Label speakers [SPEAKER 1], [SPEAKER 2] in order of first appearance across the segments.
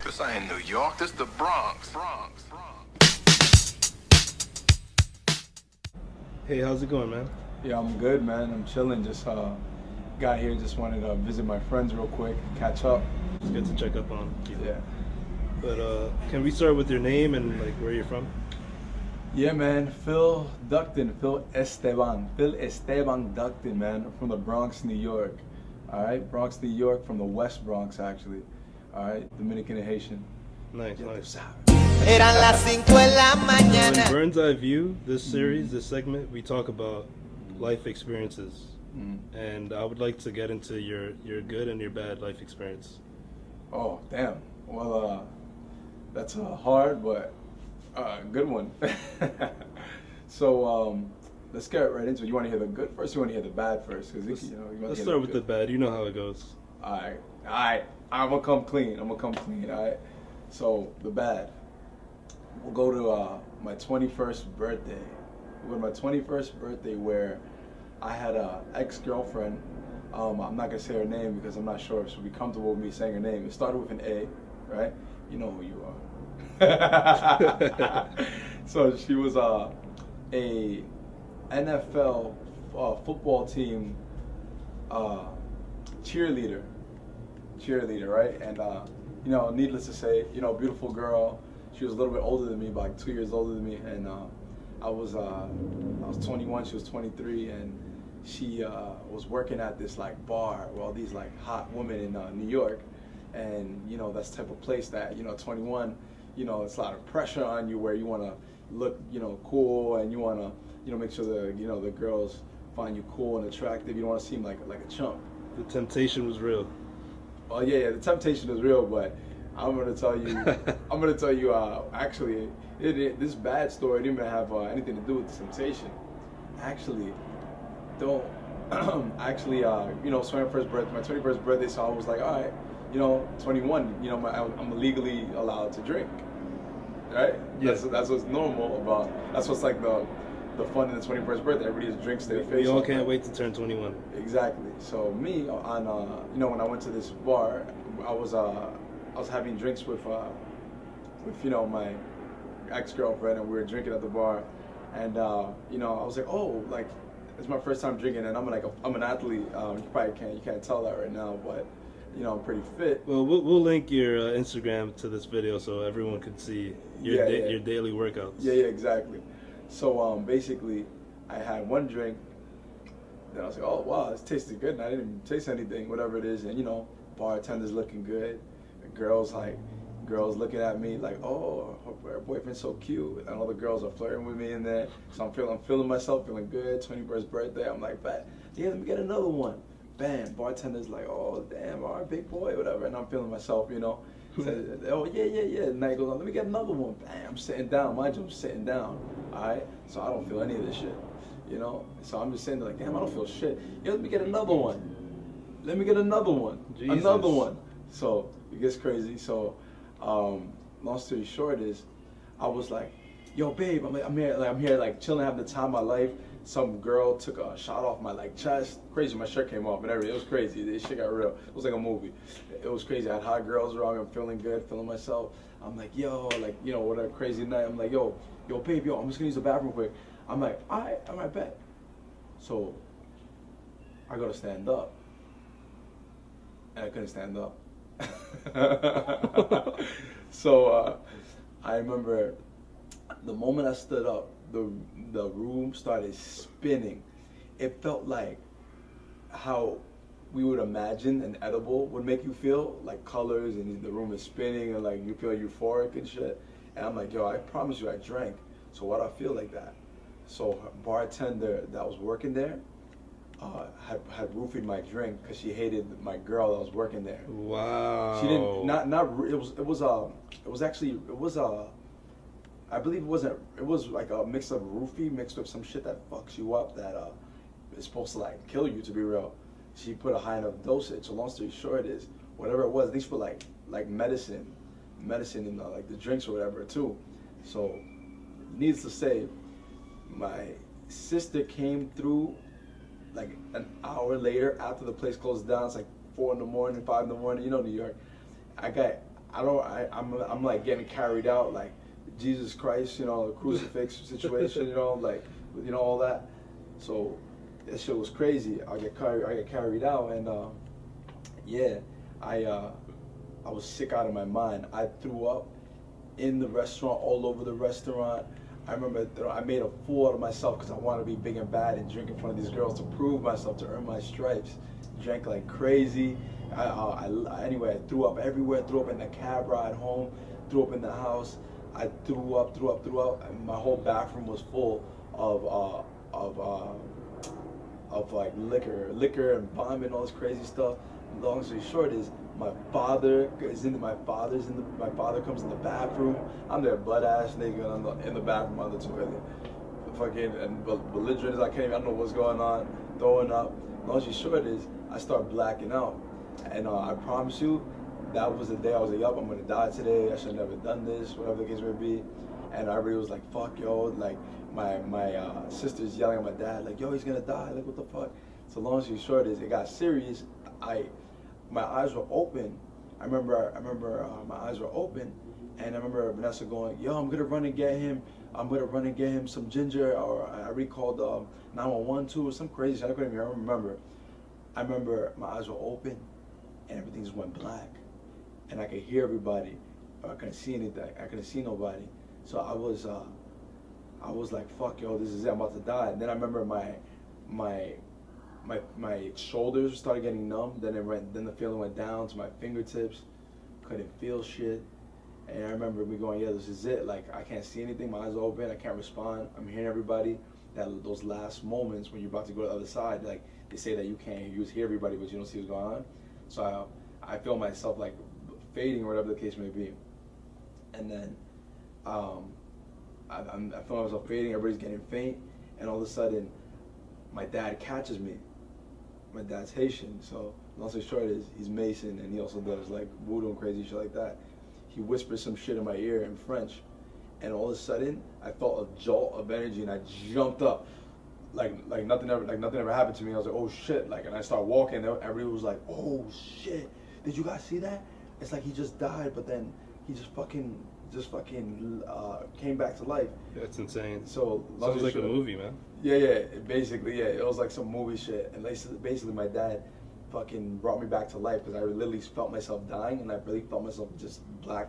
[SPEAKER 1] This ain't New York, this the Bronx.
[SPEAKER 2] Hey, how's it going, man?
[SPEAKER 3] Yeah, I'm good, man. I'm chilling. Just got here. Just wanted to visit my friends real quick, catch up.
[SPEAKER 2] It's good to check up on people.
[SPEAKER 3] Yeah.
[SPEAKER 2] But can we start with your name and like where you're from?
[SPEAKER 3] Yeah, man. Phil Esteban Ductan, man. I'm from the Bronx, New York. All right, Bronx, New York, from the West Bronx, actually. All right, Dominican and Haitian.
[SPEAKER 2] Nice,
[SPEAKER 3] Ya tú
[SPEAKER 2] nice.
[SPEAKER 3] sabes.
[SPEAKER 4] Eran las 5 de la
[SPEAKER 2] So in
[SPEAKER 4] mañana.
[SPEAKER 2] Bird's Eye View, this series, this segment, we talk about life experiences. And I would like to get into your good and your bad life experience.
[SPEAKER 3] Oh, damn. Well, that's hard, but good one. So, let's get right into it. You want to hear the good first, or you want to hear the bad first? Because you want
[SPEAKER 2] Let's
[SPEAKER 3] to
[SPEAKER 2] start with the bad. You know how it goes.
[SPEAKER 3] All right. I'm gonna come clean. All right. So the bad. We'll go to my 21st birthday. We'll go to my 21st birthday where I had a ex-girlfriend. I'm not gonna say her name because I'm not sure if she'll be comfortable with me saying her name. It started with an A, right? You know who you are. So she was a NFL football team cheerleader, right? And needless to say, beautiful girl. She was a little bit older than me, about like 2 years older than me, and I was 21, she was 23, and she was working at this like bar with all these like hot women in New York, and that's the type of place that 21, it's a lot of pressure on you where you want to look cool, and you want to make sure the girls find you cool and attractive. You don't want to seem like a chump.
[SPEAKER 2] The temptation was real.
[SPEAKER 3] Well, yeah, the temptation is real, but I'm gonna tell you. Actually, this bad story didn't even have anything to do with the temptation. Actually, don't. Actually, so my 21st birthday, so I was like, all right, 21. I'm legally allowed to drink, right?
[SPEAKER 2] Yeah.
[SPEAKER 3] That's what's normal about. That's what's like the fun in the 21st birthday. Everybody just drinks their face.
[SPEAKER 2] We all
[SPEAKER 3] off,
[SPEAKER 2] can't
[SPEAKER 3] right?
[SPEAKER 2] wait to turn 21.
[SPEAKER 3] Exactly. So me on when I went to this bar, I was having drinks with my ex-girlfriend, and we were drinking at the bar, and I was like, oh, like it's my first time drinking, and I'm an athlete. You can't tell that right now, but I'm pretty fit.
[SPEAKER 2] Well, we'll link your Instagram to this video so everyone can see your
[SPEAKER 3] Yeah.
[SPEAKER 2] your daily workouts.
[SPEAKER 3] Yeah, exactly. So basically, I had one drink. Then I was like, oh wow, this tasted good, and I didn't even taste anything, whatever it is. And bartender's looking good. The girls looking at me like, oh, her boyfriend's so cute, and all the girls are flirting with me in there. So I'm feeling myself, feeling good. 21st birthday. I'm like, yeah, let me get another one. Bam, bartender's like, oh damn, all right, big boy, whatever. And I'm feeling myself, Said, oh yeah. And night goes on, let me get another one. Bam, I'm sitting down. Mind you, I'm sitting down. All right, so I don't feel any of this shit. So I'm just sitting there like, damn, I don't feel shit. Let me get another one.
[SPEAKER 2] Jesus.
[SPEAKER 3] Another one. So it gets crazy. So, long story short is, I was like, yo, babe, I'm here, like chilling, having the time of my life. Some girl took a shot off my chest. Crazy, my shirt came off and everything. It was crazy. This shit got real. It was like a movie. It was crazy. I had hot girls around me. I'm feeling good, feeling myself. I'm like, yo, what a crazy night. I'm like, yo, babe, I'm just gonna use the bathroom quick. I'm like, all right, bet. So I go to stand up, and I couldn't stand up. So I remember the moment I stood up, the room started spinning. It felt like how we would imagine an edible would make you feel, like colors, and the room is spinning, and like you feel euphoric and shit. And I'm like, yo, I promise you I drank. So why'd I feel like that? So her bartender that was working there had roofied my drink because she hated my girl that was working there.
[SPEAKER 2] Wow.
[SPEAKER 3] She didn't it was like a mix of roofie mixed with some shit that fucks you up that is supposed to like kill you, to be real. She put a high enough dosage. So long story short is, whatever it was, they put like medicine in like the drinks or whatever too. So needless to say, my sister came through like an hour later after the place closed down. It's like 4 in the morning, 5 in the morning. New York. I'm like getting carried out like Jesus Christ, you know, the crucifix situation, you know, like, you know, all that. So that shit was crazy. I get carried out, and yeah, I was sick out of my mind. I threw up in the restaurant, all over the restaurant. I remember I made a fool out of myself because I wanted to be big and bad and drink in front of these girls to prove myself, to earn my stripes. Drank like crazy. Anyway, I threw up everywhere. Threw up in the cab ride home. Threw up in the house. I threw up. And my whole bathroom was full of like liquor and vomit and all this crazy stuff. Long story short is my father comes in the bathroom. I'm there butt ass naked in the bathroom on the toilet, fucking and belligerent as I can't. I don't know what's going on, throwing up. Long story short is I start blacking out, and I promise you, that was the day I was like, yup, I'm gonna die today. I should have never done this, whatever the case may be. And I really was like, fuck, yo, like my sister's yelling at my dad, like, yo, he's gonna die, like, what the fuck? So long story short is it got serious. My eyes were open. I remember my eyes were open, and I remember Vanessa going, yo, I'm gonna run and get him some ginger, or I recalled 911 too, or some crazy shit. I couldn't even remember. I remember my eyes were open, and everything just went black, and I could hear everybody, but I couldn't see anything. I couldn't see nobody. So I was like, fuck, yo, this is it. I'm about to die. And then I remember my shoulders started getting numb. Then the feeling went down to my fingertips. Couldn't feel shit. And I remember me going, yeah, this is it. Like, I can't see anything. My eyes are open. I can't respond. I'm hearing everybody. Those last moments when you're about to go to the other side, like they say that you hear everybody, but you don't see what's going on. So I feel myself like fading or whatever the case may be. And then I feel myself fading. Everybody's getting faint, and all of a sudden, my dad catches me. My dad's Haitian, so long story short is he's Mason, and he also does like voodoo and crazy shit like that. He whispers some shit in my ear in French, and all of a sudden I felt a jolt of energy, and I jumped up, like nothing ever happened to me. I was like, oh shit, like, and I started walking. And everybody was like, oh shit, did you guys see that? It's like he just died, but then he just fucking came back to life.
[SPEAKER 2] That's insane.
[SPEAKER 3] So
[SPEAKER 2] sounds like a movie, man.
[SPEAKER 3] Yeah, basically, yeah, it was like some movie shit. And basically my dad fucking brought me back to life because I literally felt myself dying, and I really felt myself just black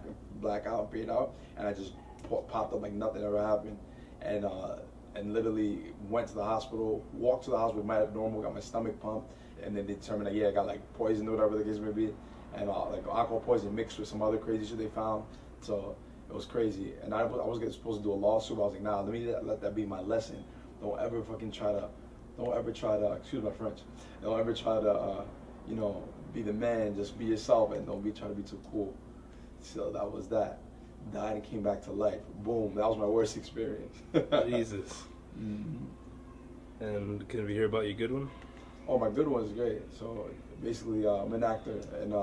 [SPEAKER 3] out, fade out, and I just popped up like nothing ever happened, and literally went to the hospital, walked to the hospital, normal, got my stomach pumped, and then they determined that, yeah, I got like poison or whatever the case may be, and like alcohol poison mixed with some other crazy shit they found. So it was crazy, and I was supposed to do a lawsuit. I was like, nah, let that be my lesson. Don't ever try to, excuse my French, don't ever try to, be the man, just be yourself, and don't try to be too cool. So that was that. Died and came back to life. Boom, that was my worst experience.
[SPEAKER 2] Jesus. Mm-hmm. And can we hear about your good one?
[SPEAKER 3] Oh, my good one is great. So basically, I'm an actor, and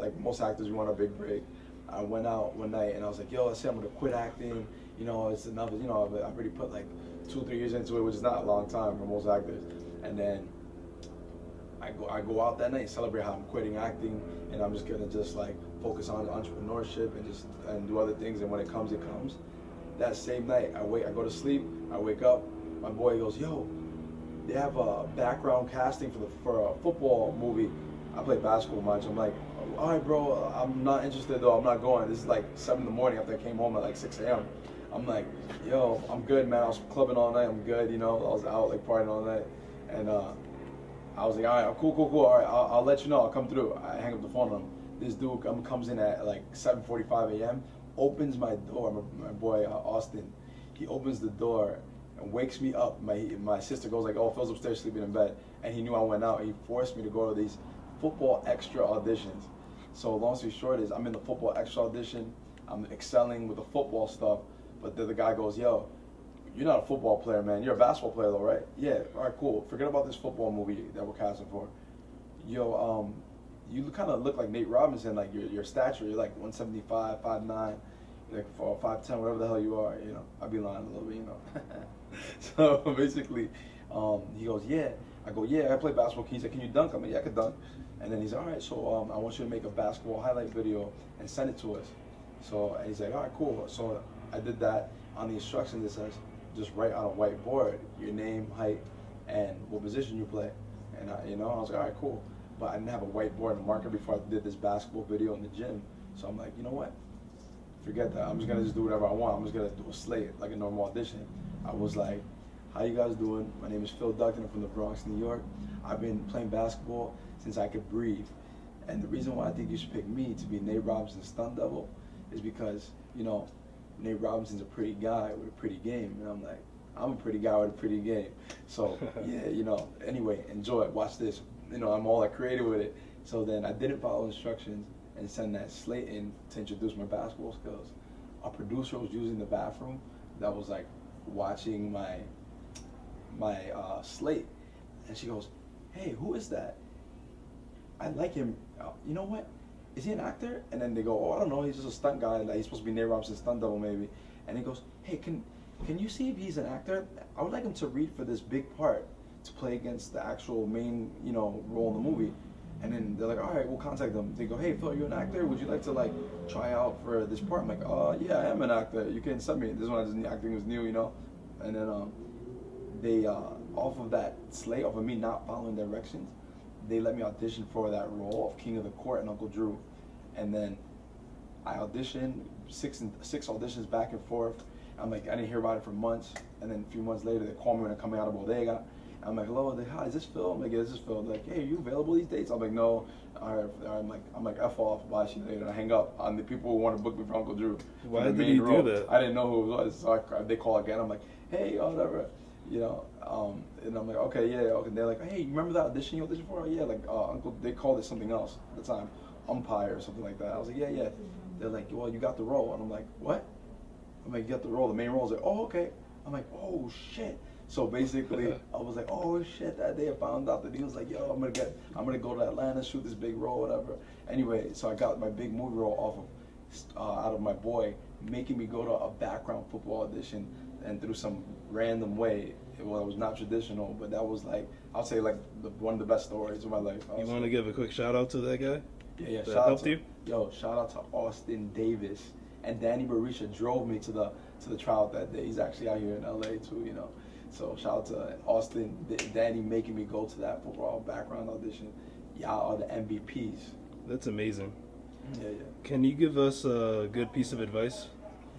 [SPEAKER 3] like most actors, we want a big break. I went out one night and I was like, yo, I said I'm gonna quit acting. It's enough. I've already put like 2-3 years into it, which is not a long time for most actors. And then I go out that night, celebrate how I'm quitting acting, and I'm just gonna like focus on entrepreneurship and do other things. And when it comes, it comes. That same night, I go to sleep. I wake up. My boy goes, yo, they have a background casting for a football movie. I play basketball much. I'm like, all right, bro, I'm not interested though. I'm not going. This is like 7 in the morning after I came home at like 6 a.m. I'm like, yo, I'm good, man. I was clubbing all night. I'm good, I was out like partying all night, and I was like, all right, cool. All right, I'll let you know. I'll come through. I hang up the phone on him. This dude comes in at like 7:45 a.m. Opens my door. My boy Austin. He opens the door and wakes me up. My sister goes like, oh, Phil's upstairs sleeping in bed, and he knew I went out. He forced me to go to these football extra auditions. So long story short is I'm in the football extra audition. I'm excelling with the football stuff, but the guy goes, yo, you're not a football player, man. You're a basketball player though, right? Yeah, all right, cool. Forget about this football movie that we're casting for. Yo, you kind of look like Nate Robinson, like your stature. You're like 175, 5'9", like 5'10", whatever the hell you are, I'd be lying a little bit, So basically, he goes, yeah. I go, yeah, I play basketball. He's like, can you dunk? I'm like, yeah, I could dunk. And then he's like, all right, so I want you to make a basketball highlight video and send it to us. So and he's like, all right, cool. So I did that. On the instructions it says, just write on a whiteboard your name, height, and what position you play. And I was like, all right, cool. But I didn't have a whiteboard and a marker before I did this basketball video in the gym. So I'm like, you know what? Forget that. I'm just gonna do whatever I want. I'm just gonna do a slate like a normal audition. I was like, how you guys doing? My name is Phil Ductan. I'm from the Bronx, New York. I've been playing basketball since I could breathe. And the reason why I think you should pick me to be Nate Robinson's stunt double is because, Nate Robinson's a pretty guy with a pretty game. And I'm like, I'm a pretty guy with a pretty game. So, yeah, anyway, enjoy it. Watch this. I'm all like creative with it. So then I didn't follow instructions and send that slate in to introduce my basketball skills. A producer was using the bathroom that was like watching my slate. And she goes, hey, who is that? I like him. You know what? Is he an actor? And then they go, oh, I don't know. He's just a stunt guy. Like, he's supposed to be Nate Robinson's stunt double, maybe. And he goes, hey, can you see if he's an actor? I would like him to read for this big part to play against the actual main, role in the movie. And then they're like, all right, we'll contact them. They go, hey, Phil, you're an actor? Would you like to like try out for this part? I'm like, yeah, I am an actor. You can send me. This one, acting was new, And then they off of that slate, off of me not following directions, they let me audition for that role of King of the Court and Uncle Drew. And then I auditioned, six auditions back and forth. I'm like, I didn't hear about it for months. And then a few months later, they call me when I'm coming out of Bodega. I'm like, hello, hi, is this Phil? I'm like, yeah, this is Phil. They're like, hey, are you available these dates? I'm like, no. All right, I'm like, F off, bye, see you later. And I hang up on the people who want to book me for Uncle Drew.
[SPEAKER 2] Why did you do that?
[SPEAKER 3] I didn't know who it was, so they call again. I'm like, hey, whatever, and I'm like, okay, yeah, okay. They're like, hey, you remember that audition you auditioned for? Oh, yeah, like Uncle, they called it something else at the time, umpire or something like that. I was like, yeah. They're like, well, you got the role, and I'm like, what? I'm like, you got the role. The main role is like, oh, okay. I'm like, oh shit. So basically, I was like, oh shit, that day I found out that he was like, yo, I'm gonna go to Atlanta, shoot this big role, whatever. Anyway, so I got my big movie role out of my boy making me go to a background football audition, and through some random way, it was not traditional, but that was like, I'll say like one of the best stories of my life.
[SPEAKER 2] You want to give a quick shout out to that guy?
[SPEAKER 3] Yeah.
[SPEAKER 2] That helped you?
[SPEAKER 3] Yo, shout out to Austin Davis and Danny Barisha drove me to the tryout that day. He's actually out here in LA too, So shout out to Austin, Danny making me go to that football background audition. Y'all are the MVPs.
[SPEAKER 2] That's amazing.
[SPEAKER 3] Yeah.
[SPEAKER 2] Can you give us a good piece of advice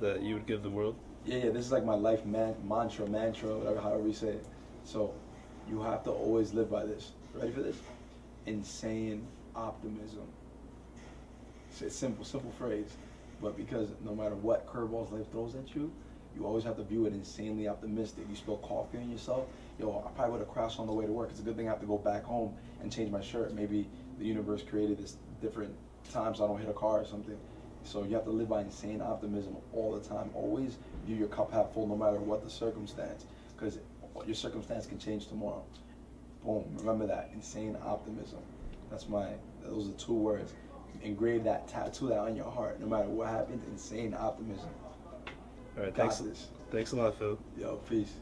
[SPEAKER 2] that you would give the world?
[SPEAKER 3] Yeah. This is like my life mantra, whatever, however you say it. So you have to always live by this. Ready for this? Insane optimism. It's simple phrase, but because no matter what curveballs life throws at you, you always have to view it insanely optimistic. You spill coffee on yourself, I probably would have crashed on the way to work. It's a good thing I have to go back home and change my shirt. Maybe the universe created this different time so I don't hit a car or something. So you have to live by insane optimism all the time. Always view your cup half full no matter what the circumstance, because your circumstance can change tomorrow. Boom, remember that, insane optimism. Those are 2 words. Engrave that, tattoo that on your heart. No matter what happens, insane optimism.
[SPEAKER 2] All right,
[SPEAKER 3] Got this.
[SPEAKER 2] Thanks a lot, Phil.
[SPEAKER 3] Yo, peace.